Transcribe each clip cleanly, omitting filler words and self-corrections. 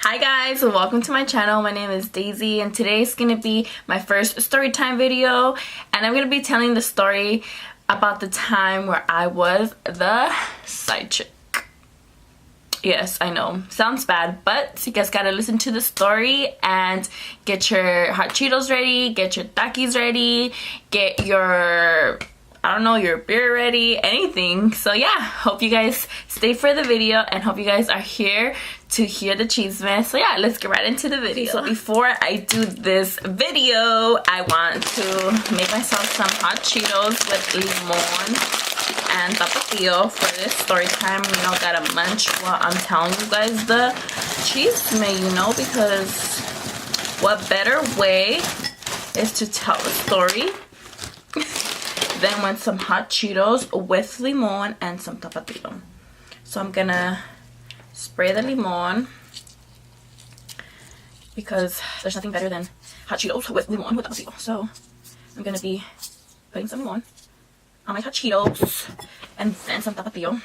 Hi guys, welcome to my channel. My name is Daisy and today is going to be my first story time video, and I'm going to be telling the story about the time where I was the side chick. Yes, I know, sounds bad, but you guys gotta listen to the story and get your hot Cheetos ready, get your Takis ready, get your, I don't know, your beer ready, anything. So yeah, hope you guys stay for the video and hope you guys are here to hear the chisme. So yeah, let's get right into the video. So before I do this video, I want to make myself some hot Cheetos with limon and tapatio for this story time. You know, gotta munch while I'm telling you guys the chisme, you know, because what better way is to tell a story then with some hot Cheetos with limon and some tapatio. So I'm gonna spray the limon because there's nothing better than hot Cheetos with limon with tapatio. So I'm gonna be putting some limon on my hot Cheetos and then some tapatio.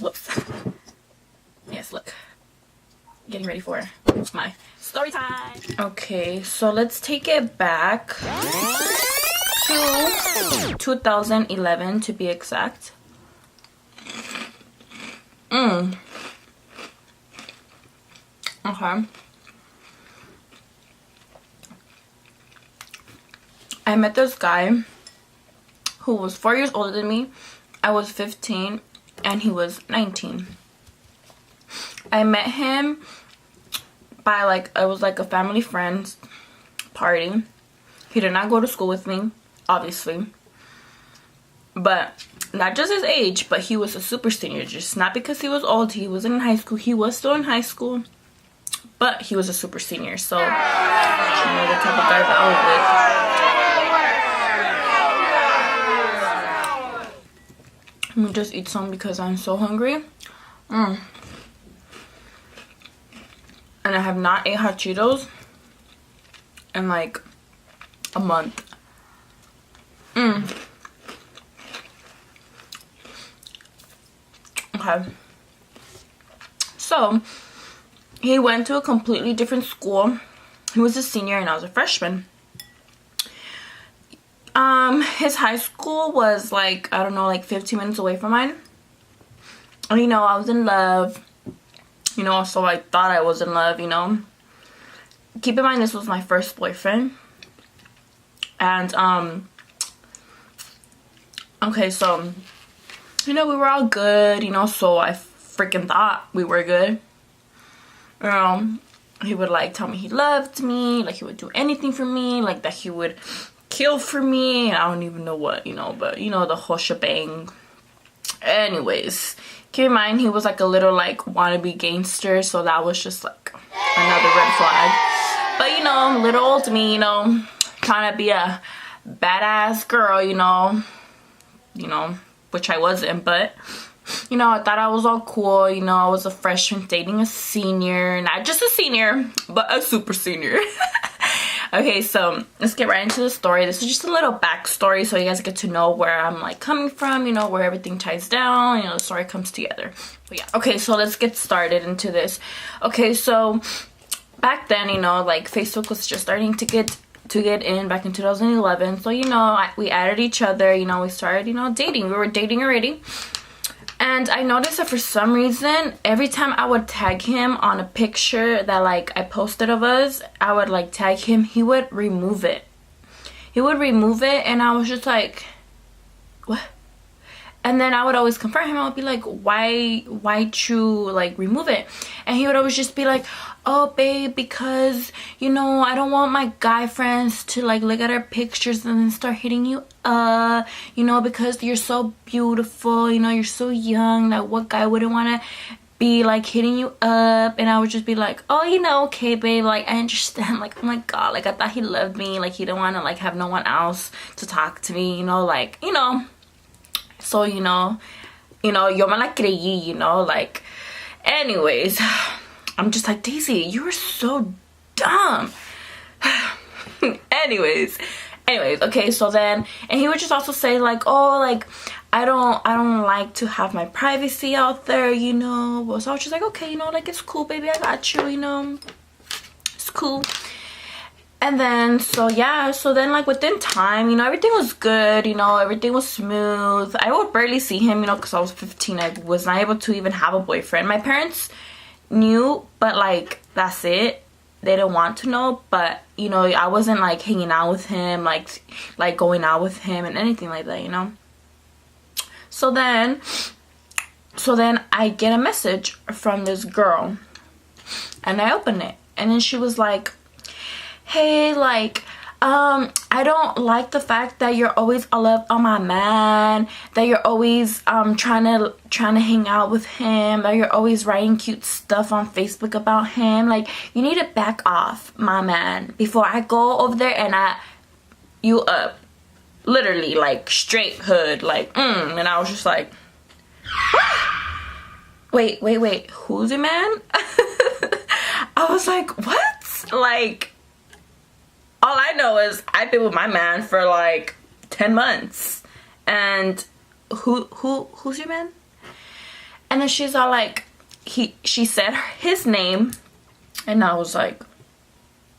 Whoops. Yes, look. Getting ready for my story time. Okay, so let's take it back to 2011 to be exact. Okay. I met this guy who was 4 years older than me. I was 15 and he was 19. I met him by it was like a family friend's party. He did not go to school with me, obviously, but not just his age, but he was a super senior. Just not because he was old, he wasn't in high school. He was still in high school, but he was a super senior. So you know the type of guys I was with. Let me just eat some because I'm so hungry. And I have not ate hot Cheetos in like a month. Okay. So he went to a completely different school. He was a senior and I was a freshman. His high school was like, I don't know, like 15 minutes away from mine. And you know, I was in love. You know, so I thought I was in love, you know. Keep in mind, this was my first boyfriend. And, okay, so, you know, we were all good, you know, so I freaking thought we were good. You know, he would, like, tell me he loved me, like, he would do anything for me, like, that he would kill for me, I don't even know what, you know, but, you know, the whole shebang. Anyways, keep in mind, he was, like, a little, like, wannabe gangster, so that was just, like, another red flag. But, you know, little old me, you know, trying to be a badass girl, you know, which I wasn't, but, you know, I thought I was all cool, you know, I was a freshman dating a senior, not just a senior, but a super senior. Okay, so let's get right into the story. This is just a little backstory so you guys get to know where I'm like coming from, you know, where everything ties down, you know, the story comes together. But yeah, okay, so let's get started into this. Okay, so back then, you know, like Facebook was just starting to get in back in 2011. So, you know, we added each other, you know, we started, you know, dating. We were dating already. And I noticed that for some reason, every time I would tag him on a picture that, like, I posted of us, I would, like, tag him, he would remove it. He would remove it, and I was just like, what? And then I would always confront him. I would be like, why'd you, like, remove it? And he would always just be like, oh, babe, because, you know, I don't want my guy friends to, like, look at our pictures and then start hitting you up, you know, because you're so beautiful, you know, you're so young, that what guy wouldn't want to be, like, hitting you up? And I would just be like, oh, you know, okay, babe, like, I understand, like, oh my god, like, I thought he loved me, like, he didn't want to, like, have no one else to talk to me, you know, like, you know. So, you know, yo me la creí, you know, like, anyways, I'm just like, Daisy, you're so dumb. anyways, okay, so then, and he would just also say, like, oh, like, I don't like to have my privacy out there, you know. So I was just like, okay, you know, like, it's cool, baby, I got you, you know, it's cool. And then, so yeah, so then, like, within time, you know, everything was good, you know, everything was smooth. I would barely see him, you know, because I was 15. I was not able to even have a boyfriend. My parents knew, but, like, that's it. They didn't want to know, but, you know, I wasn't, like, hanging out with him, like going out with him and anything like that, you know. So then I get a message from this girl, and I open it, and then she was like, hey, like, I don't like the fact that you're always all up on my man, that you're always trying to hang out with him, that you're always writing cute stuff on Facebook about him. Like, you need to back off, my man, before I go over there and you up. Literally, like, straight hood, like, and I was just like, wait, who's your man? I was like, what? Like, all I know is I've been with my man for like 10 months. And who's your man? And then she's all like, she said his name, and I was like,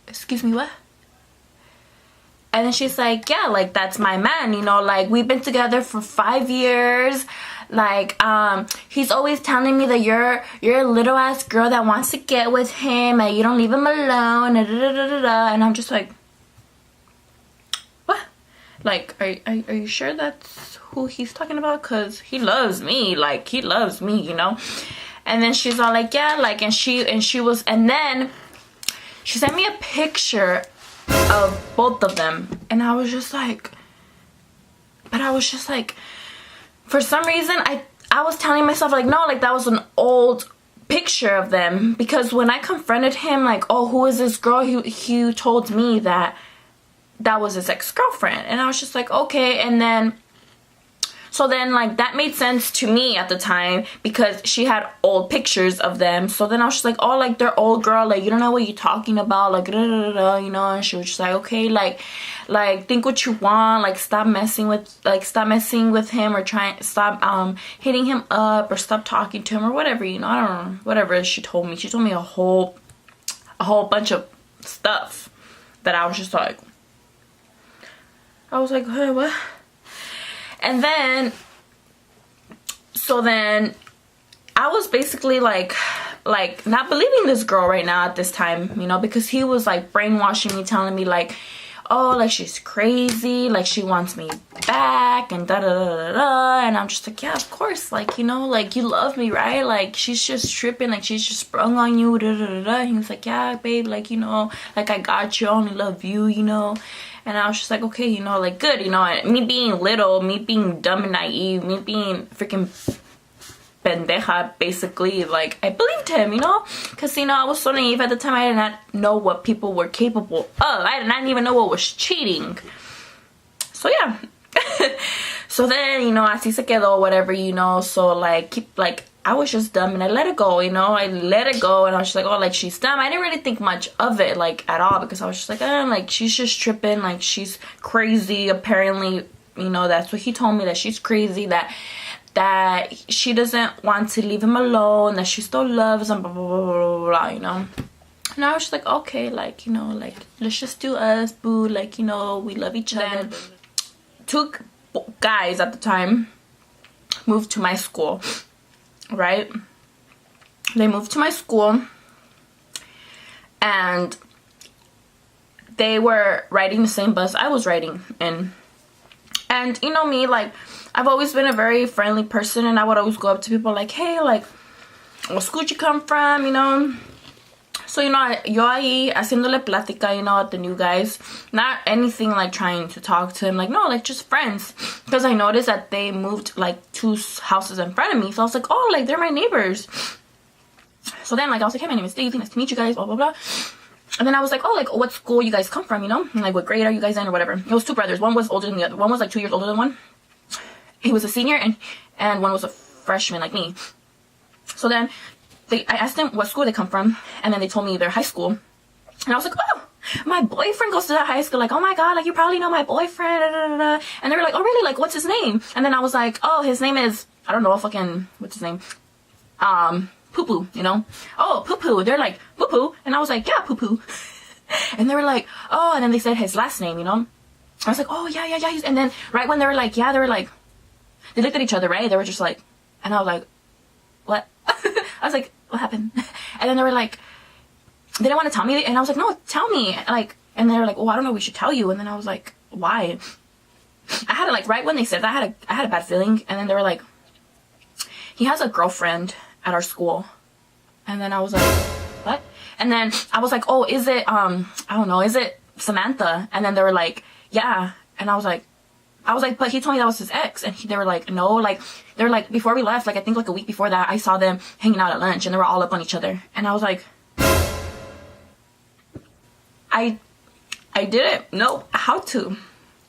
excuse me, what? And then she's like, yeah, like, that's my man, you know, like, we've been together for 5 years. Like, he's always telling me that you're a little ass girl that wants to get with him and you don't leave him alone, and I'm just like, what? Like, are you sure that's who he's talking about? Because he loves me, like, he loves me, you know. And then she's all like, yeah, like, and then she sent me a picture of both of them, and I was just like, for some reason I was telling myself, like, no, like, that was an old picture of them, because when I confronted him, like, oh, who is this girl, he told me that was his ex-girlfriend. And I was just like, okay. And then, so then, like, that made sense to me at the time, because she had old pictures of them. So then I was just like, oh, like, they're old, girl, like, you don't know what you're talking about, like, you know. And she was just like, okay, like, think what you want, like, stop messing with him, or stop hitting him up, or stop talking to him, or whatever, you know. I don't know, whatever she told me. She told me a whole bunch of stuff that I was just like, hey, what? And then, so then I was basically like not believing this girl right now at this time, you know, because he was like brainwashing me, telling me like, oh, like, she's crazy, like, she wants me back, and and I'm just like, yeah, of course, like, you know, like, you love me, right? Like, she's just tripping, like, she's just sprung on you, And he was like, yeah, babe, like, you know, like, I got you, I only love you, you know. And I was just like, okay, you know, like, good, you know. Me being little, me being dumb and naive, me being freaking pendeja, basically, like, I believed him, you know, because, you know, I was so naive at the time. I did not know what people were capable of. I did not even know what was cheating. So yeah. So then, you know, así se quedó, whatever, you know. So, like, I was just dumb, and I let it go, you know. I let it go, and I was just like, oh, like, she's dumb. I didn't really think much of it, like, at all, because I was just like, like, she's just tripping, like, she's crazy, apparently, you know. That's what he told me, that she's crazy, that she doesn't want to leave him alone, that she still loves him, blah, blah, blah, blah, blah, you know. And I was just like, okay, like, you know, like, let's just do us, boo, like, you know, we love each other. Two guys at the time moved to my school, right? They moved to my school, and they were riding the same bus I was riding in. And you know me, like, I've always been a very friendly person, and I would always go up to people like, hey, like, what school you come from, you know? So, you know, yo ahí haciéndole plática, you know, at the new guys. Not anything like trying to talk to him, like, no, like, just friends. Because I noticed that they moved like 2 houses in front of me. So I was like, oh, like, they're my neighbors. So then, like, I was like, hey, my name is Daisy, nice to meet you guys, blah, blah, blah. And then I was like, oh, like, what school you guys come from, you know? And like, what grade are you guys in, or whatever. It was 2 brothers. One was older than the other. One was like 2 years older than one. He was a senior, and one was a freshman like me. So then I asked them what school they come from, and then they told me their high school. And I was like, oh, my boyfriend goes to that high school. Like, oh my god, like you probably know my boyfriend. Da, da, da, da. And they were like, oh really? Like, what's his name? And then I was like, oh, his name is, I don't know, fucking, what's his name? Poo Poo, you know? Oh, Poo Poo. They're like, Poo Poo. And I was like, yeah, Poo Poo. And they were like, oh, and then they said his last name, you know? I was like, oh yeah. And then right when they were like, yeah, they were like, they looked at each other, right? They were just like, and I was like, what? I was like, what happened? And then they were like, they didn't want to tell me. And I was like, no, tell me. Like, and they were like, well, I don't know, we should tell you. And then I was like, why? I had like, right when they said that, I had a bad feeling. And then they were like, he has a girlfriend at our school. And then I was like, what? And then I was like, oh, is it, I don't know, is it Samantha? And then they were like, yeah. And I was like, but he told me that was his ex. And they were like, no, like, they were like, before we left, like, I think like a week before that, I saw them hanging out at lunch and they were all up on each other. And I was like, I didn't know how to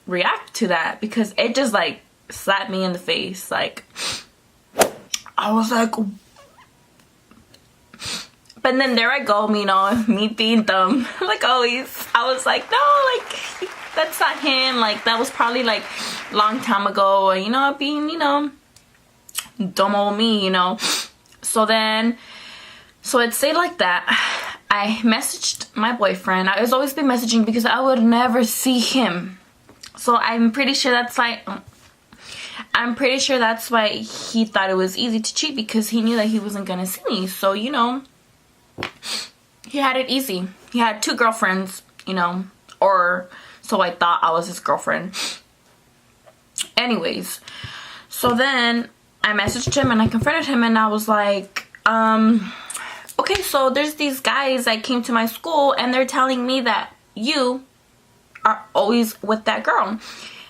react to that because it just like slapped me in the face. Like, I was like, but then there I go, you know, me being dumb, like always. I was like, no, like, that's not him. Like, that was probably like a long time ago, you know, being, you know, dumb old me, you know. So it stayed like that. I messaged my boyfriend. I was always been messaging because I would never see him. So I'm pretty sure that's why he thought it was easy to cheat, because he knew that he wasn't gonna see me. So, you know, he had it easy. He had 2 girlfriends, you know, or so I thought I was his girlfriend. Anyways, so then I messaged him and I confronted him and I was like, okay, so there's these guys that came to my school and they're telling me that you are always with that girl.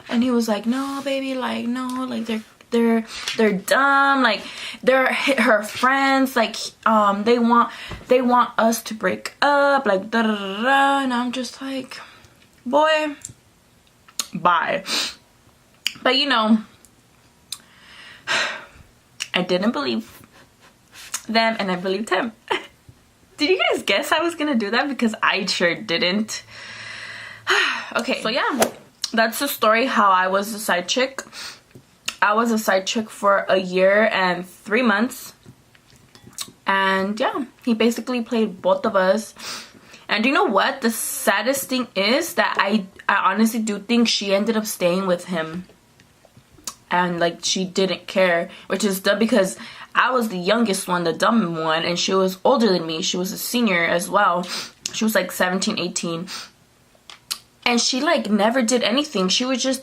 And he was like, no, baby, like, no, like, they're dumb, like, they're her friends, like, they want us to break up, like, da da da da. And I'm just like, boy, bye. But, you know, I didn't believe them and I believed him. Did you guys guess I was gonna do that? Because I sure didn't. Okay, so yeah, that's the story how I was a side chick. I was a side chick for a year and 3 months. And yeah, he basically played both of us. And you know what? The saddest thing is that I honestly do think she ended up staying with him. And like, she didn't care, which is dumb because I was the youngest one, the dumb one, and she was older than me. She was a senior as well. She was like 17, 18. And she like never did anything. She was just,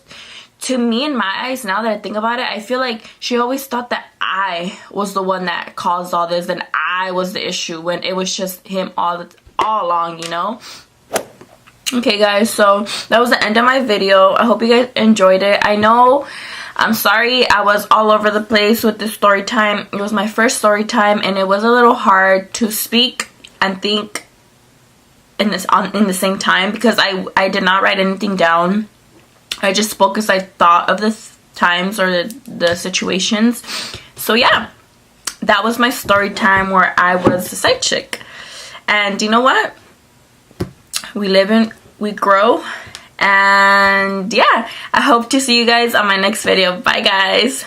to me in my eyes, now that I think about it, I feel like she always thought that I was the one that caused all this and I was the issue, when it was just him all along, you know? Okay guys, so that was the end of my video. I hope you guys enjoyed it. I know, I'm sorry I was all over the place with this story time. It was my first story time and it was a little hard to speak and think in the same time, because I did not write anything down. I just spoke as I thought of the times or the situations. So yeah, that was my story time where I was a side chick. And you know what? We live and we grow. And yeah, I hope to see you guys on my next video. Bye guys.